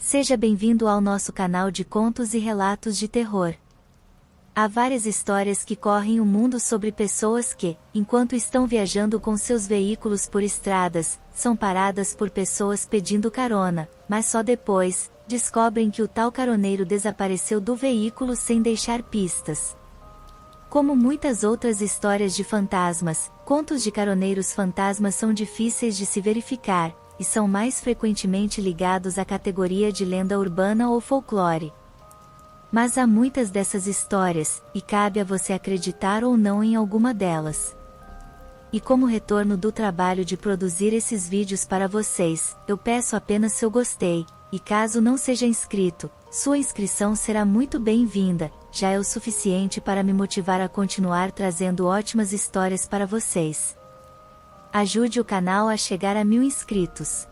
Seja bem-vindo ao nosso canal de contos e relatos de terror. Há várias histórias que correm o mundo sobre pessoas que, enquanto estão viajando com seus veículos por estradas, são paradas por pessoas pedindo carona, mas só depois, descobrem que o tal caroneiro desapareceu do veículo sem deixar pistas. Como muitas outras histórias de fantasmas, contos de caroneiros fantasmas são difíceis de se verificar, e são mais frequentemente ligados à categoria de lenda urbana ou folclore. Mas há muitas dessas histórias, e cabe a você acreditar ou não em alguma delas. E como retorno do trabalho de produzir esses vídeos para vocês, eu peço apenas seu gostei, e caso não seja inscrito, sua inscrição será muito bem-vinda, já é o suficiente para me motivar a continuar trazendo ótimas histórias para vocês. Ajude o canal a chegar a 1000 inscritos.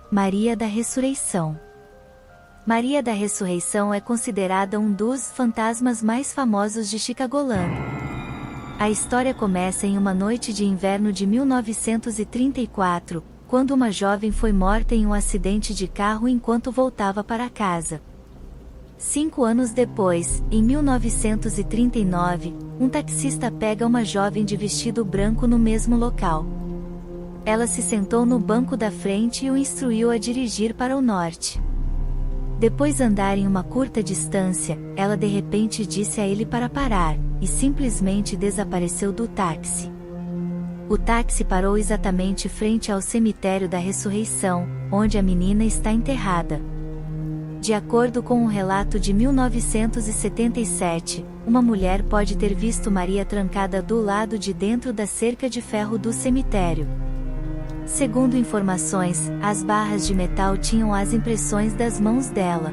Maria da Ressurreição. Maria da Ressurreição é considerada um dos fantasmas mais famosos de Chicagoland. A história começa em uma noite de inverno de 1934, quando uma jovem foi morta em um acidente de carro enquanto voltava para casa. 5 anos depois, em 1939, um taxista pega uma jovem de vestido branco no mesmo local. Ela se sentou no banco da frente e o instruiu a dirigir para o norte. Depois de andar em uma curta distância, ela de repente disse a ele para parar, e simplesmente desapareceu do táxi. O táxi parou exatamente frente ao cemitério da Ressurreição, onde a menina está enterrada. De acordo com um relato de 1977, uma mulher pode ter visto Maria trancada do lado de dentro da cerca de ferro do cemitério. Segundo informações, as barras de metal tinham as impressões das mãos dela.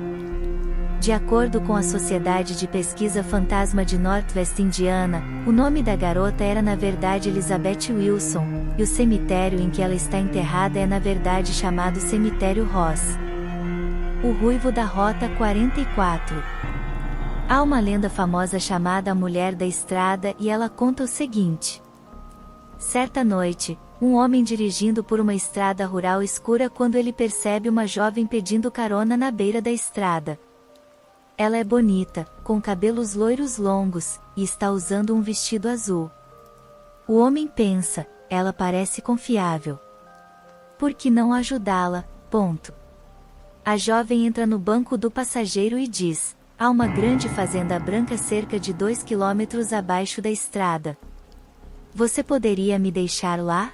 De acordo com a Sociedade de Pesquisa Fantasma de Northwest Indiana, o nome da garota era na verdade Elizabeth Wilson, e o cemitério em que ela está enterrada é na verdade chamado Cemitério Ross. O Ruivo da Rota 44. Há uma lenda famosa chamada A Mulher da Estrada e ela conta o seguinte. Certa noite, um homem dirigindo por uma estrada rural escura quando ele percebe uma jovem pedindo carona na beira da estrada. Ela é bonita, com cabelos loiros longos, e está usando um vestido azul. O homem pensa, ela parece confiável. Por que não ajudá-la? A jovem entra no banco do passageiro e diz, há uma grande fazenda branca cerca de 2 quilômetros abaixo da estrada. Você poderia me deixar lá?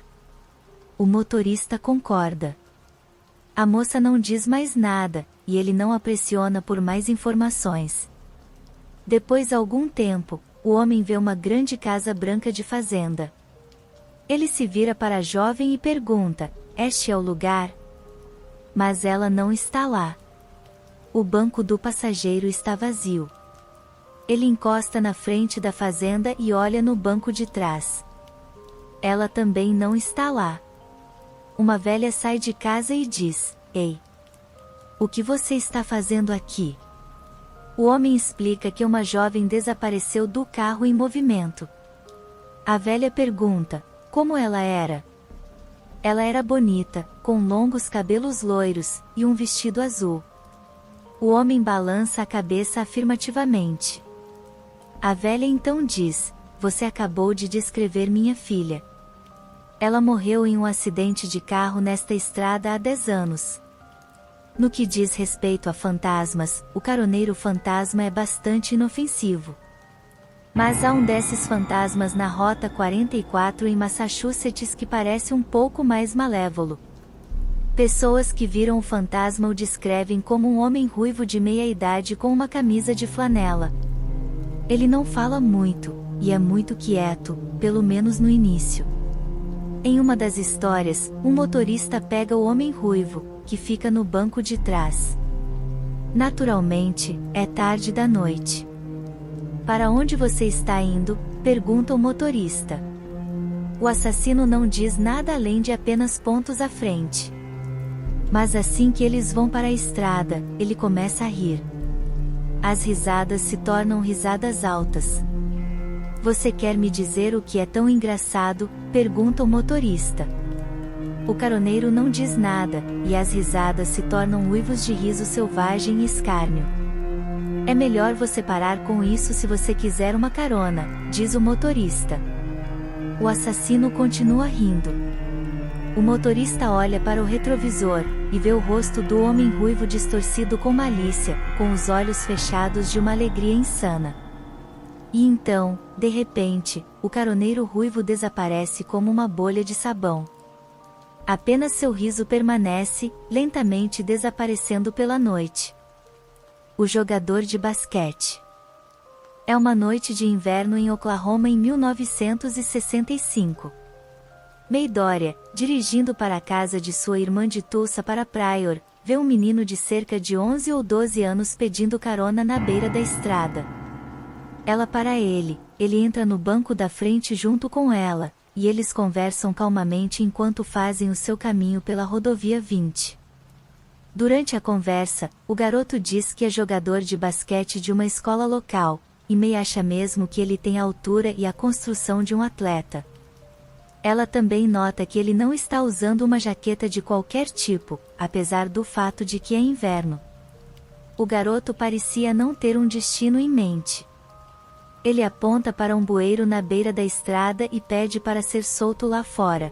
O motorista concorda. A moça não diz mais nada, e ele não a pressiona por mais informações. Depois de algum tempo, o homem vê uma grande casa branca de fazenda. Ele se vira para a jovem e pergunta, este é o lugar? Mas ela não está lá. O banco do passageiro está vazio. Ele encosta na frente da fazenda e olha no banco de trás. Ela também não está lá. Uma velha sai de casa e diz, ei! O que você está fazendo aqui? O homem explica que uma jovem desapareceu do carro em movimento. A velha pergunta, como ela era? Ela era bonita, com longos cabelos loiros, e um vestido azul. O homem balança a cabeça afirmativamente. A velha então diz, você acabou de descrever minha filha. Ela morreu em um acidente de carro nesta estrada há 10 anos. No que diz respeito a fantasmas, o caroneiro fantasma é bastante inofensivo. Mas há um desses fantasmas na Rota 44 em Massachusetts que parece um pouco mais malévolo. Pessoas que viram o fantasma o descrevem como um homem ruivo de meia-idade com uma camisa de flanela. Ele não fala muito, e é muito quieto, pelo menos no início. Em uma das histórias, um motorista pega o homem ruivo, que fica no banco de trás. Naturalmente, é tarde da noite. Para onde você está indo? Pergunta o motorista. O assassino não diz nada além de apenas pontos à frente. Mas assim que eles vão para a estrada, ele começa a rir. As risadas se tornam risadas altas. Você quer me dizer o que é tão engraçado? Pergunta o motorista. O caroneiro não diz nada, e as risadas se tornam uivos de riso selvagem e escárnio. É melhor você parar com isso se você quiser uma carona, diz o motorista. O assassino continua rindo. O motorista olha para o retrovisor, e vê o rosto do homem ruivo distorcido com malícia, com os olhos fechados de uma alegria insana. E então, de repente, o caroneiro ruivo desaparece como uma bolha de sabão. Apenas seu riso permanece, lentamente desaparecendo pela noite. O jogador de basquete. É uma noite de inverno em Oklahoma em 1965. May Doria, dirigindo para a casa de sua irmã de Tulsa para Pryor, vê um menino de cerca de 11 ou 12 anos pedindo carona na beira da estrada. Ela para ele entra no banco da frente junto com ela, e eles conversam calmamente enquanto fazem o seu caminho pela rodovia 20. Durante a conversa, o garoto diz que é jogador de basquete de uma escola local, e May acha mesmo que ele tem a altura e a construção de um atleta. Ela também nota que ele não está usando uma jaqueta de qualquer tipo, apesar do fato de que é inverno. O garoto parecia não ter um destino em mente. Ele aponta para um bueiro na beira da estrada e pede para ser solto lá fora.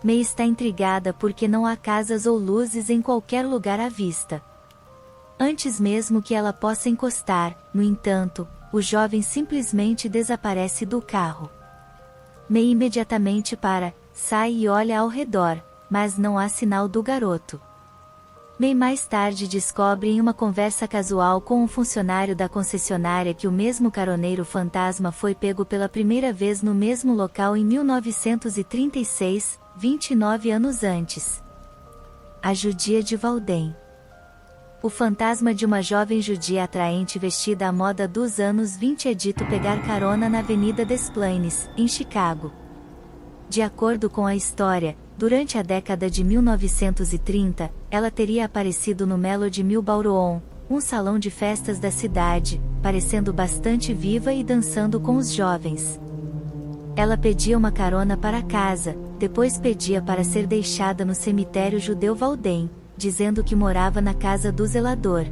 May está intrigada porque não há casas ou luzes em qualquer lugar à vista. Antes mesmo que ela possa encostar, no entanto, o jovem simplesmente desaparece do carro. May imediatamente sai e olha ao redor, mas não há sinal do garoto. May mais tarde descobre em uma conversa casual com um funcionário da concessionária que o mesmo caroneiro fantasma foi pego pela primeira vez no mesmo local em 1936, 29 anos antes. A judia de Walden. O fantasma de uma jovem judia atraente vestida à moda dos anos 20 é dito pegar carona na Avenida des Plaines, em Chicago. De acordo com a história, durante a década de 1930, ela teria aparecido no Melody Mill Ballroom, um salão de festas da cidade, parecendo bastante viva e dançando com os jovens. Ela pedia uma carona para casa, depois pedia para ser deixada no cemitério judeu Walden, dizendo que morava na casa do zelador.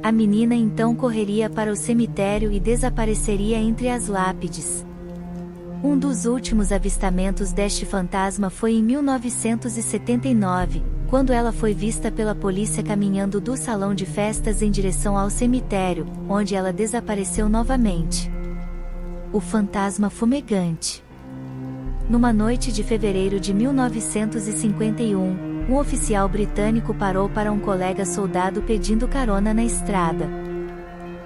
A menina então correria para o cemitério e desapareceria entre as lápides. Um dos últimos avistamentos deste fantasma foi em 1979, quando ela foi vista pela polícia caminhando do salão de festas em direção ao cemitério, onde ela desapareceu novamente. O fantasma fumegante. Numa noite de fevereiro de 1951, um oficial britânico parou para um colega soldado pedindo carona na estrada.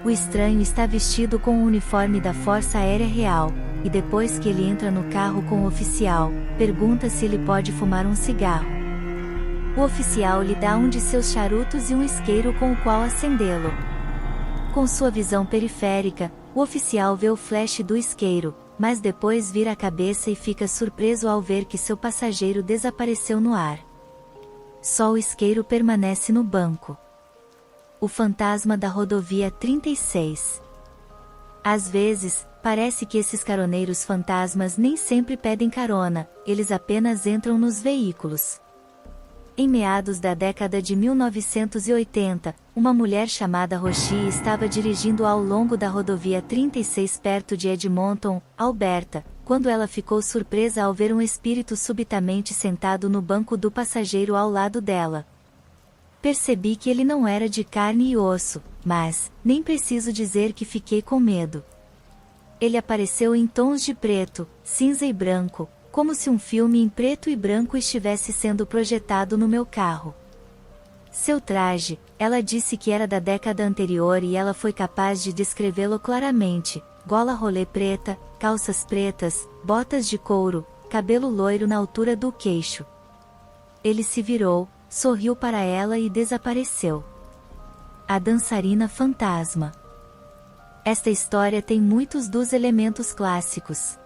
O estranho está vestido com o uniforme da Força Aérea Real, e depois que ele entra no carro com o oficial, pergunta se ele pode fumar um cigarro. O oficial lhe dá um de seus charutos e um isqueiro com o qual acendê-lo. Com sua visão periférica, o oficial vê o flash do isqueiro, mas depois vira a cabeça e fica surpreso ao ver que seu passageiro desapareceu no ar. Só o isqueiro permanece no banco. O fantasma da rodovia 36. Às vezes, parece que esses caroneiros fantasmas nem sempre pedem carona, eles apenas entram nos veículos. Em meados da década de 1980, uma mulher chamada Rochi estava dirigindo ao longo da rodovia 36 perto de Edmonton, Alberta, quando ela ficou surpresa ao ver um espírito subitamente sentado no banco do passageiro ao lado dela. Percebi que ele não era de carne e osso, mas, nem preciso dizer que fiquei com medo. Ele apareceu em tons de preto, cinza e branco, como se um filme em preto e branco estivesse sendo projetado no meu carro. Seu traje, ela disse que era da década anterior e ela foi capaz de descrevê-lo claramente: gola rolê preta, calças pretas, botas de couro, cabelo loiro na altura do queixo. Ele se virou, sorriu para ela e desapareceu. A dançarina fantasma. Esta história tem muitos dos elementos clássicos.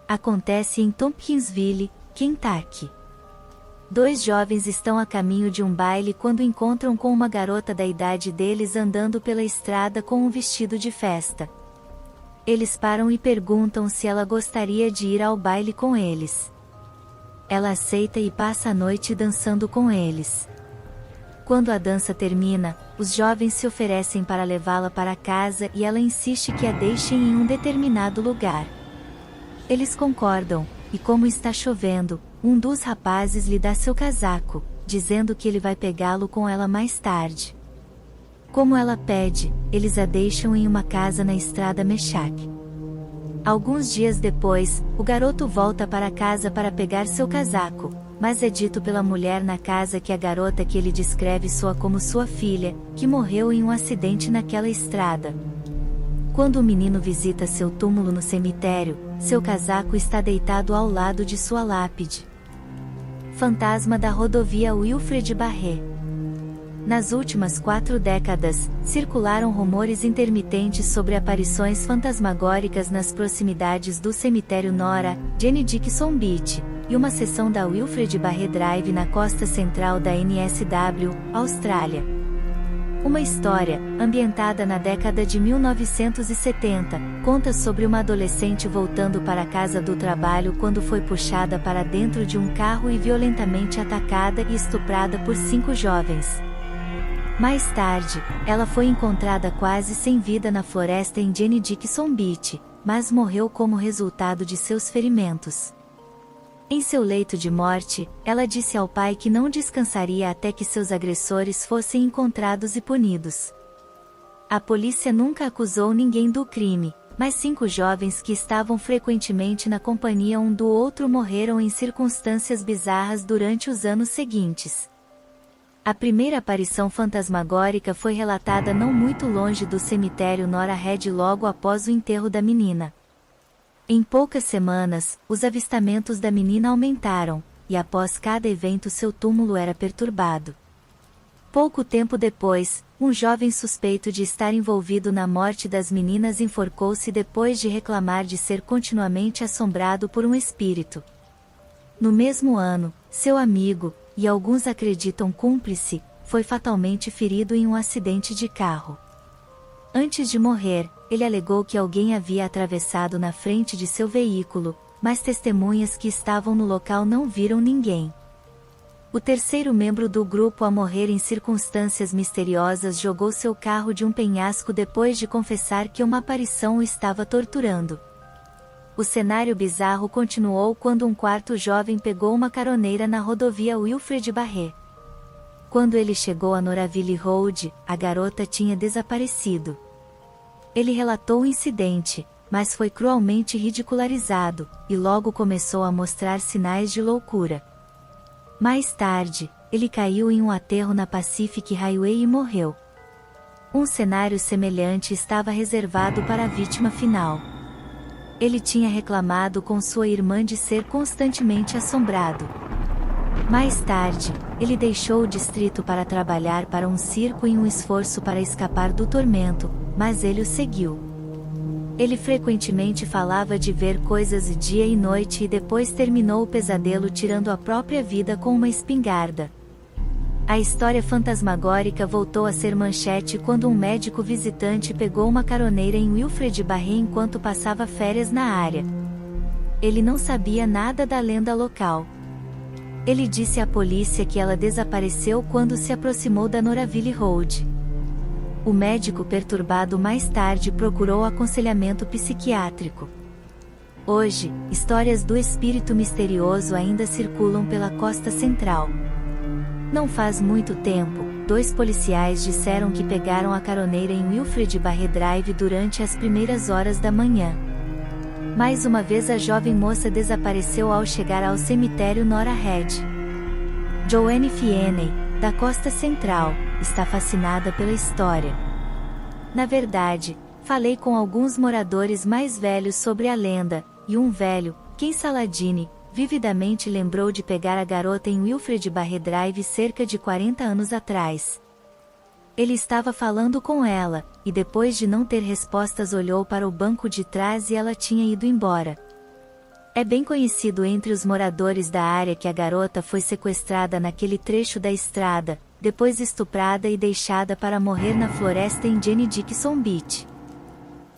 Acontece em Tompkinsville, Kentucky. Dois jovens estão a caminho de um baile quando encontram com uma garota da idade deles andando pela estrada com um vestido de festa. Eles param e perguntam se ela gostaria de ir ao baile com eles. Ela aceita e passa a noite dançando com eles. Quando a dança termina, os jovens se oferecem para levá-la para casa e ela insiste que a deixem em um determinado lugar. Eles concordam, e como está chovendo, um dos rapazes lhe dá seu casaco, dizendo que ele vai pegá-lo com ela mais tarde. Como ela pede, eles a deixam em uma casa na estrada Meshach. Alguns dias depois, o garoto volta para casa para pegar seu casaco, mas é dito pela mulher na casa que a garota que ele descreve soa como sua filha, que morreu em um acidente naquela estrada. Quando o menino visita seu túmulo no cemitério, seu casaco está deitado ao lado de sua lápide. Fantasma da rodovia Wilfred Barré. Nas últimas 4 décadas, circularam rumores intermitentes sobre aparições fantasmagóricas nas proximidades do cemitério Nora, Jenny Dixon Beach, e uma seção da Wilfred Barré Drive na costa central da NSW, Austrália. Uma história, ambientada na década de 1970, conta sobre uma adolescente voltando para a casa do trabalho quando foi puxada para dentro de um carro e violentamente atacada e estuprada por 5 jovens. Mais tarde, ela foi encontrada quase sem vida na floresta em Jenny Dixon Beach, mas morreu como resultado de seus ferimentos. Em seu leito de morte, ela disse ao pai que não descansaria até que seus agressores fossem encontrados e punidos. A polícia nunca acusou ninguém do crime, mas 5 jovens que estavam frequentemente na companhia um do outro morreram em circunstâncias bizarras durante os anos seguintes. A primeira aparição fantasmagórica foi relatada não muito longe do cemitério Nora Head logo após o enterro da menina. Em poucas semanas, os avistamentos da menina aumentaram, e após cada evento seu túmulo era perturbado. Pouco tempo depois, um jovem suspeito de estar envolvido na morte das meninas enforcou-se depois de reclamar de ser continuamente assombrado por um espírito. No mesmo ano, seu amigo, e alguns acreditam cúmplice, foi fatalmente ferido em um acidente de carro. Antes de morrer, ele alegou que alguém havia atravessado na frente de seu veículo, mas testemunhas que estavam no local não viram ninguém. O terceiro membro do grupo a morrer em circunstâncias misteriosas jogou seu carro de um penhasco depois de confessar que uma aparição o estava torturando. O cenário bizarro continuou quando um quarto jovem pegou uma caroneira na rodovia Wilfred Barré. Quando ele chegou a Noraville Road, a garota tinha desaparecido. Ele relatou o incidente, mas foi cruelmente ridicularizado, e logo começou a mostrar sinais de loucura. Mais tarde, ele caiu em um aterro na Pacific Highway e morreu. Um cenário semelhante estava reservado para a vítima final. Ele tinha reclamado com sua irmã de ser constantemente assombrado. Mais tarde, ele deixou o distrito para trabalhar para um circo em um esforço para escapar do tormento, mas ele o seguiu. Ele frequentemente falava de ver coisas dia e noite e depois terminou o pesadelo tirando a própria vida com uma espingarda. A história fantasmagórica voltou a ser manchete quando um médico visitante pegou uma caroneira em Wilfred Barré enquanto passava férias na área. Ele não sabia nada da lenda local. Ele disse à polícia que ela desapareceu quando se aproximou da Noraville Road. O médico perturbado mais tarde procurou aconselhamento psiquiátrico. Hoje, histórias do espírito misterioso ainda circulam pela costa central. Não faz muito tempo, 2 policiais disseram que pegaram a caroneira em Wilfred Barré Drive durante as primeiras horas da manhã. Mais uma vez a jovem moça desapareceu ao chegar ao cemitério Nora Head. Joanne Fienney, da costa central, está fascinada pela história. Na verdade, falei com alguns moradores mais velhos sobre a lenda, e um velho, Ken Saladini, vividamente lembrou de pegar a garota em Wilfred Barré Drive cerca de 40 anos atrás. Ele estava falando com ela, e depois de não ter respostas olhou para o banco de trás e ela tinha ido embora. É bem conhecido entre os moradores da área que a garota foi sequestrada naquele trecho da estrada, depois estuprada e deixada para morrer na floresta em Jenny Dixon Beach.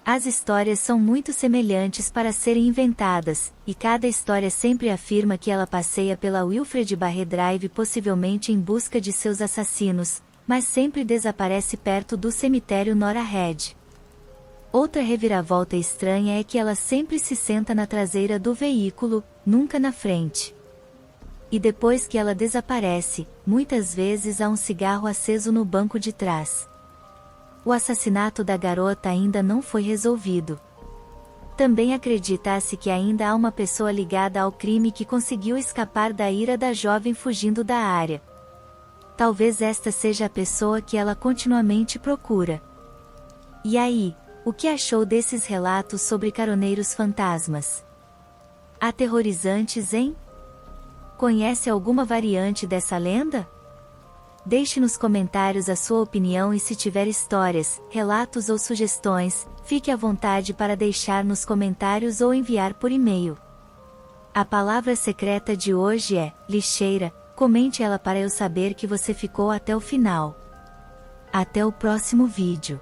As histórias são muito semelhantes para serem inventadas, e cada história sempre afirma que ela passeia pela Wilfred Barre Drive possivelmente em busca de seus assassinos, mas sempre desaparece perto do cemitério Nora Head. Outra reviravolta estranha é que ela sempre se senta na traseira do veículo, nunca na frente. E depois que ela desaparece, muitas vezes há um cigarro aceso no banco de trás. O assassinato da garota ainda não foi resolvido. Também acredita-se que ainda há uma pessoa ligada ao crime que conseguiu escapar da ira da jovem fugindo da área. Talvez esta seja a pessoa que ela continuamente procura. E aí, o que achou desses relatos sobre caroneiros fantasmas? Aterrorizantes, hein? Conhece alguma variante dessa lenda? Deixe nos comentários a sua opinião e se tiver histórias, relatos ou sugestões, fique à vontade para deixar nos comentários ou enviar por e-mail. A palavra secreta de hoje é lixeira. Comente ela para eu saber que você ficou até o final. Até o próximo vídeo.